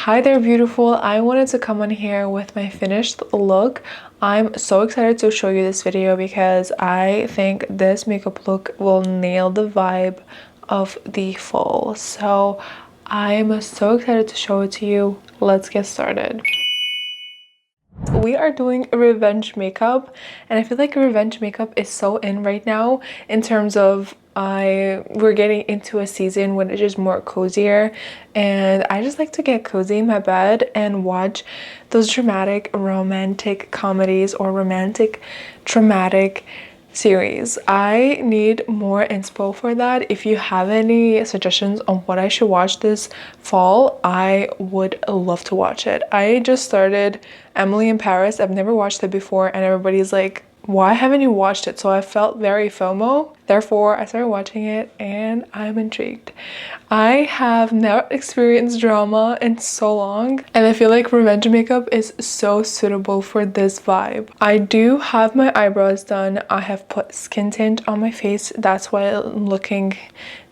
Hi there, beautiful. I wanted to come on here with my finished look. I'm so excited to show you this video because I think this makeup look will nail the vibe of the fall. So I'm so excited to show it to you. Let's get started. We are doing revenge makeup, and I feel like revenge makeup is so in right now in terms of we're getting into a season when it's just more cozier, and I just like to get cozy in my bed and watch those dramatic romantic comedies or romantic dramatic series. I need more inspo for that. If you have any suggestions on what I should watch this fall, I would love to watch it. I just started Emily in Paris. I've never watched it before, and everybody's like, why haven't you watched it? So I felt very FOMO. Therefore, I started watching it and I'm intrigued. I have never experienced drama in so long, and I feel like revenge makeup is so suitable for this vibe. I do have my eyebrows done. I have put skin tint on my face. That's why I'm looking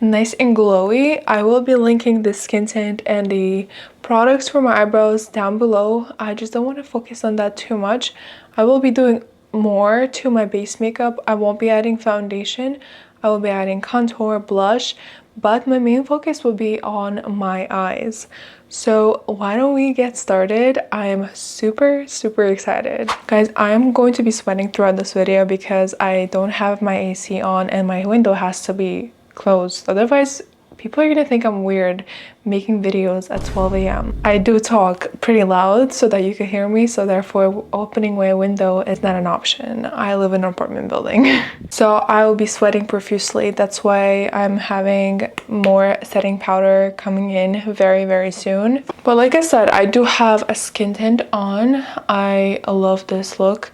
nice and glowy. I will be linking the skin tint and the products for my eyebrows down below. I just don't want to focus on that too much. I will be doing more to my base makeup. I won't be adding foundation. I will be adding contour, blush, but my main focus will be on my eyes. So why don't we get started? I am super excited. Guys, I am going to be sweating throughout this video because I don't have my AC on and my window has to be closed. Otherwise, people are gonna think I'm weird making videos at 12 a.m. I do talk pretty loud so that you can hear me, so therefore opening my window is not an option. I live in an apartment building. So I will be sweating profusely. That's why I'm having more setting powder coming in very soon. But like I said, I do have a skin tint on. I love this look.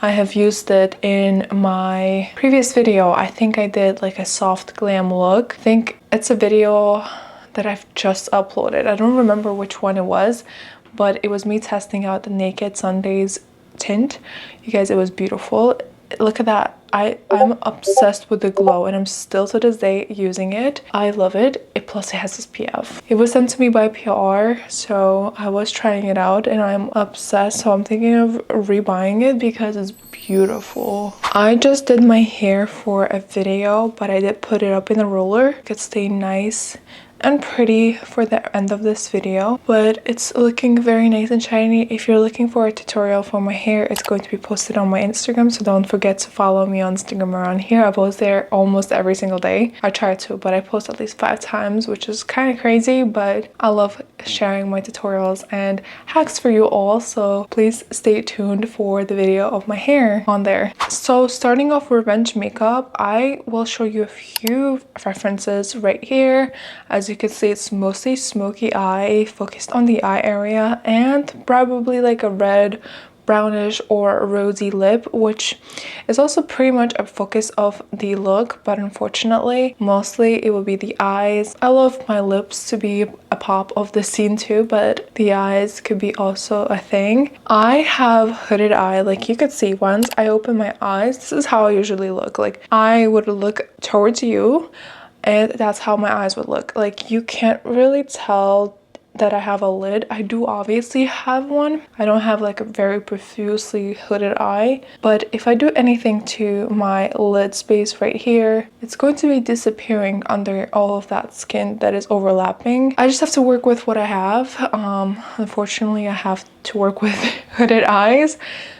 I have used it in my previous video. I think I did like a soft glam look. I think it's a video that I've just uploaded. I don't remember which one it was, but it was me testing out the Naked Sundays tint. You guys, it was beautiful. Look at that. I'm obsessed with the glow, and I'm still to this day using it. I love it. Plus it has SPF. It was sent to me by PR, so I was trying it out and I'm obsessed. So I'm thinking of rebuying it because it's beautiful. I just did my hair for a video, but I did put it up in a roller. It could stay nice and pretty for the end of this video, but it's looking very nice and shiny. If you're looking for a tutorial for my hair, it's going to be posted on my Instagram, so don't forget to follow me on Instagram around here. I post there almost every single day. I try to, but I post at least 5 times, which is kind of crazy, but I love sharing my tutorials and hacks for you all, so please stay tuned for the video of my hair on there. So starting off revenge makeup, I will show you a few references right here. As you can see, it's mostly smoky eye, focused on the eye area, and probably like a red, brownish or rosy lip, which is also pretty much a focus of the look, but unfortunately mostly it will be the eyes. I love my lips to be a pop of the scene too, but the eyes could be also a thing. I have hooded eye. Like you could see, once I open my eyes, this is how I usually look. Like I would look towards you, and that's how my eyes would look. Like you can't really tell that I have a lid. I do obviously have one. I don't have like a very profusely hooded eye, but if I do anything to my lid space right here, it's going to be disappearing under all of that skin that is overlapping. I just have to work with what I have. Unfortunately, I have to work with hooded eyes,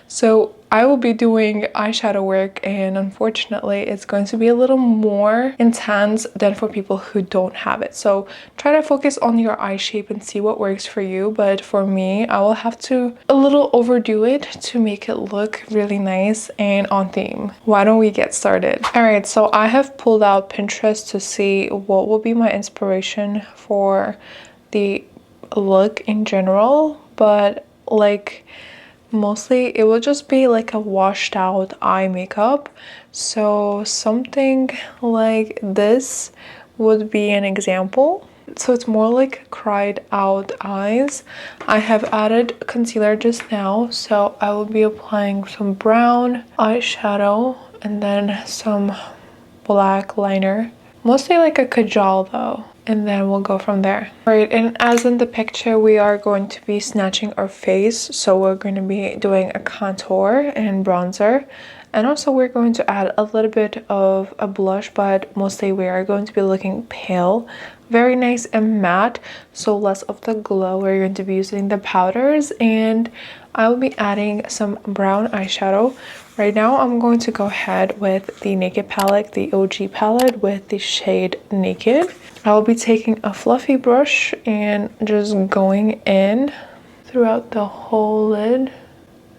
so I will be doing eyeshadow work, and unfortunately it's going to be a little more intense than for people who don't have it. So try to focus on your eye shape and see what works for you, but for me, I will have to a little overdo it to make it look really nice and on theme. Why don't we get started? Alright, so I have pulled out Pinterest to see what will be my inspiration for the look in general, but like mostly it will just be like a washed out eye makeup. So something like this would be an example. So it's more like cried out eyes. I have added concealer just now, so I will be applying some brown eyeshadow and then some black liner. Mostly like a kajal though. and then we'll go from there. Right, and as in the picture, we are going to be snatching our face, so we're going to be doing a contour and bronzer, and also we're going to add a little bit of a blush, but mostly we are going to be looking pale, very nice and matte, so less of the glow. We're going to be using the powders, and I will be adding some brown eyeshadow. Right now I'm going to go ahead with the Naked palette, the OG palette with the shade Naked. I will be taking a fluffy brush and just going in throughout the whole lid.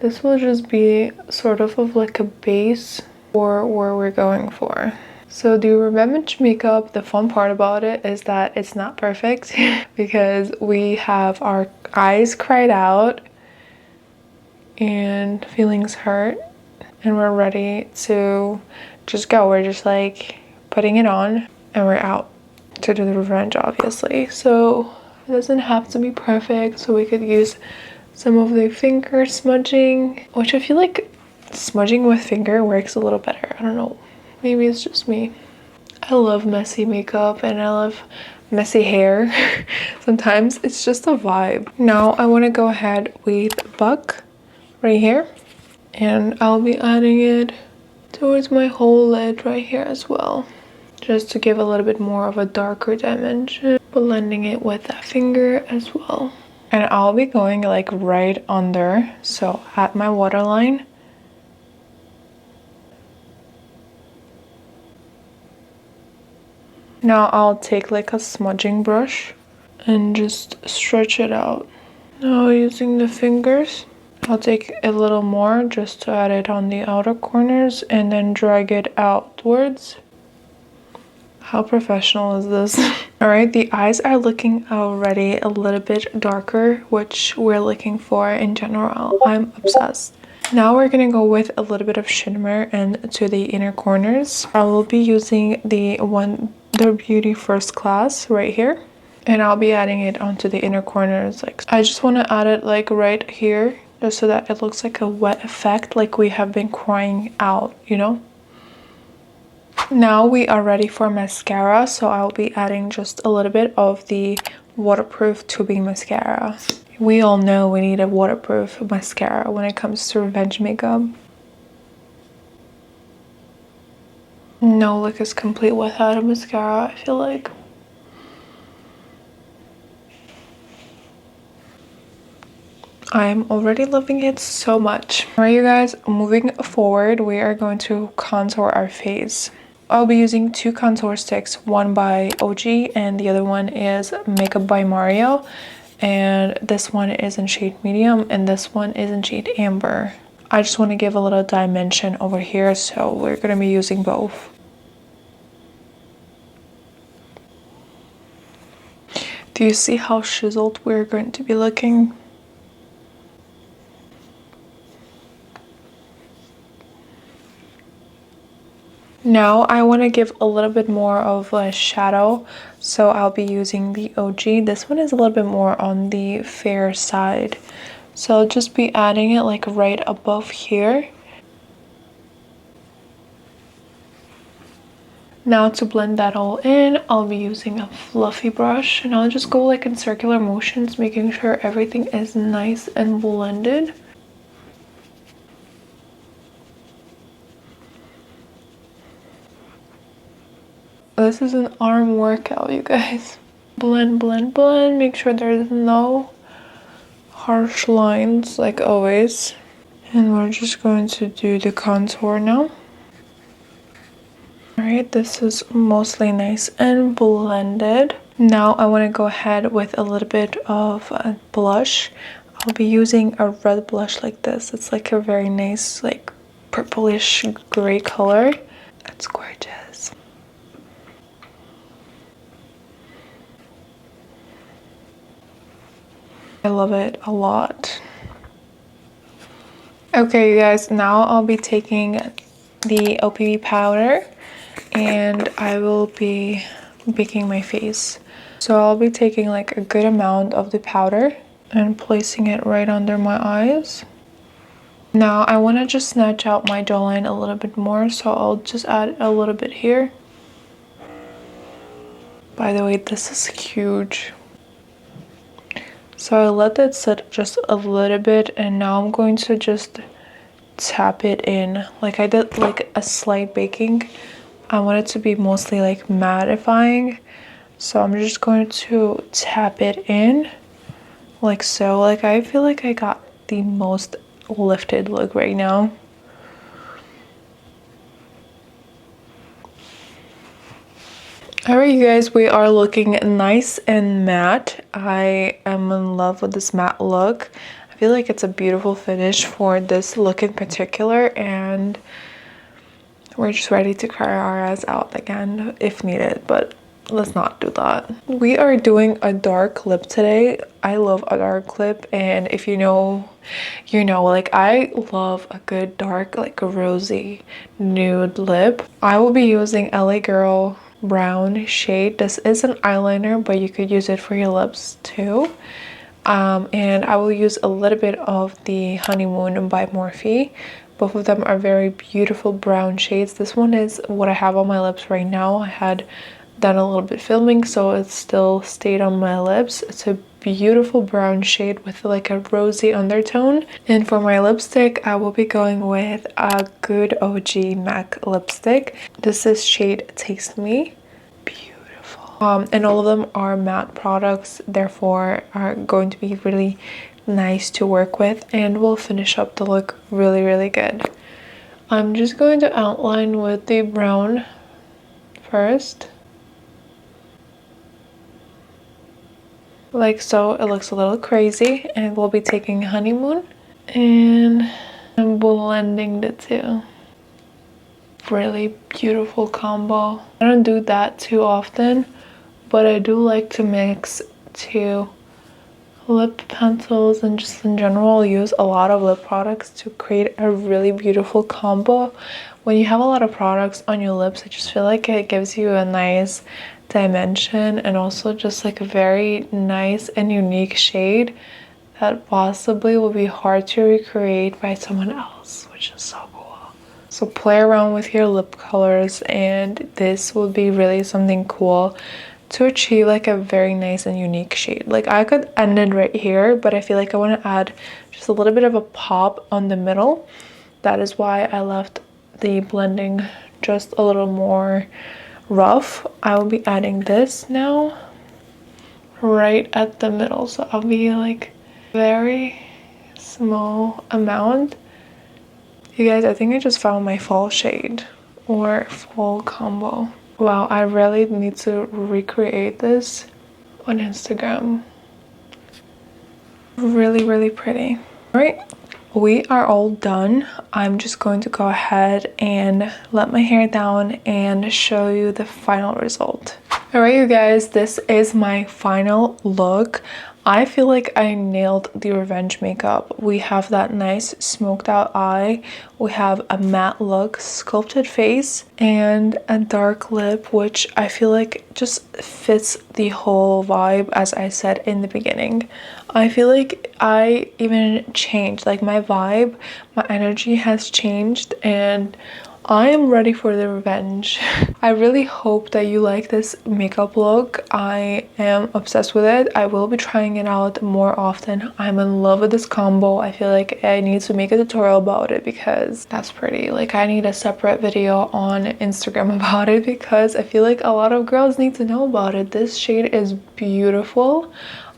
This will just be sort of like a base for where we're going for. So the revenge makeup, the fun part about it is that it's not perfect because we have our eyes cried out and feelings hurt, and we're ready to just go. We're just like putting it on and we're out to do the revenge, obviously. So it doesn't have to be perfect, so we could use some of the finger smudging, which I feel like smudging with finger works a little better. I don't know, maybe it's just me. I love messy makeup and I love messy hair. Sometimes it's just a vibe. Now I want to go ahead with Buck right here, and I'll be adding it towards my whole lid right here as well, just to give a little bit more of a darker dimension, blending it with that finger as well. And I'll be going like right under, so at my waterline. Now I'll take like a smudging brush and just stretch it out. Now using the fingers, I'll take a little more just to add it on the outer corners and then drag it outwards. How professional is this? All right, the eyes are looking already a little bit darker, which we're looking for in general. I'm obsessed. Now we're gonna go with a little bit of shimmer and to the inner corners. I will be using the Wonder Beauty First Class right here, and I'll be adding it onto the inner corners. Like, I just want to add it like right here, just so that it looks like a wet effect, like we have been crying out, you know? Now we are ready for mascara, so I'll be adding just a little bit of the waterproof tubing mascara. We all know we need a waterproof mascara when it comes to revenge makeup. No look is complete without a mascara, I feel like. I'm already loving it so much. Alright, you guys, moving forward, we are going to contour our face. I'll be using two contour sticks, one by OG and the other one is Makeup by Mario. And this one is in shade medium and this one is in shade amber. I just want to give a little dimension over here, so we're going to be using both. Do you see how chiseled we're going to be looking? Now I want to give a little bit more of a shadow, so I'll be using the OG. This one is a little bit more on the fair side, so I'll just be adding it like right above here. Now to blend that all in, I'll be using a fluffy brush, and I'll just go like in circular motions, making sure everything is nice and blended. This is an arm workout, you guys. Blend, blend, blend. Make sure there's no harsh lines, like always. And we're just going to do the contour now. Alright, this is mostly nice and blended. Now I want to go ahead with a little bit of a blush. I'll be using a red blush like this. It's like a very nice, like purplish gray color. It's gorgeous. I love it a lot. Okay, you guys, now I'll be taking the OPB powder and I will be baking my face. So I'll be taking like a good amount of the powder and placing it right under my eyes. Now I want to just snatch out my jawline a little bit more, so I'll just add a little bit here. By the way, this is huge. So I let that sit just a little bit, and now I'm going to just tap it in. Like I did like a slight baking. I want it to be mostly like mattifying. So I'm just going to tap it in like so. Like I feel like I got the most lifted look right now. Alright you guys, we are looking nice and matte. I am in love with this matte look. I feel like it's a beautiful finish for this look in particular, and we're just ready to cry our eyes out again if needed, but let's not do that. We are doing a dark lip today. I love a dark lip, and if you know, you know, like I love a good dark, like a rosy nude lip. I will be using LA Girl brown shade. This is an eyeliner, but you could use it for your lips too. And I will use a little bit of the Honeymoon by Morphe. Both of them are very beautiful brown shades. This one is what I have on my lips right now. I had done a little bit filming, so it still stayed on my lips. It's a beautiful brown shade with like a rosy undertone. And for my lipstick, I will be going with a good OG MAC lipstick. This is shade Taste Me. Beautiful. And all of them are matte products, therefore are going to be really nice to work with and will finish up the look really good. I'm just going to outline with the brown first. Like so. It looks a little crazy, and we'll be taking Honeymoon and blending the two. Really beautiful combo. I don't do that too often, but I do like to mix two lip pencils, and just in general use a lot of lip products to create a really beautiful combo. When you have a lot of products on your lips, I just feel like it gives you a nice dimension, and also just like a very nice and unique shade that possibly will be hard to recreate by someone else, which is so cool. So play around with your lip colors, and this will be really something cool to achieve like a very nice and unique shade. Like I could end it right here, but I feel like I want to add just a little bit of a pop on the middle. That is why I left the blending just a little more rough. I will be adding this now right at the middle, so I'll be like very small amount. You guys, I think I just found my fall shade or fall combo. Wow, I really need to recreate this on Instagram. Really pretty. All right, we are all done. I'm just going to go ahead and let my hair down and show you the final result. All right, you guys, this is my final look. I feel like I nailed the revenge makeup. We have that nice smoked out eye. We have a matte look, sculpted face, and a dark lip, which I feel like just fits the whole vibe, as I said in the beginning. I feel like I even changed, like my vibe, my energy has changed, and I am ready for the revenge. I really hope that you like this makeup look. I am obsessed with it. I will be trying it out more often. I'm in love with this combo. I feel like I need to make a tutorial about it because that's pretty. Like I need a separate video on Instagram about it because I feel like a lot of girls need to know about it. This shade is beautiful.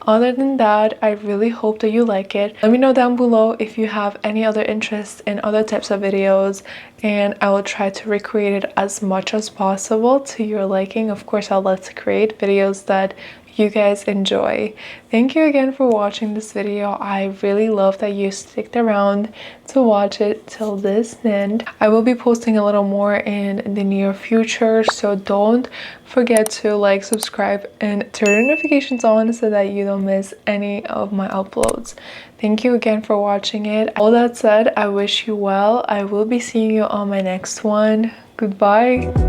Other than that, I really hope that you like it. Let me know down below if you have any other interest in other types of videos, and I will try to recreate it as much as possible to your liking. Of course, I'll love to create videos that you guys enjoy. Thank you again for watching this video. I really love that you sticked around to watch it till this end. I will be posting a little more in the near future, so don't forget to like, subscribe, and turn your notifications on so that you don't miss any of my uploads. Thank you again for watching it. All that said, I wish you well. I will be seeing you on my next one. Goodbye.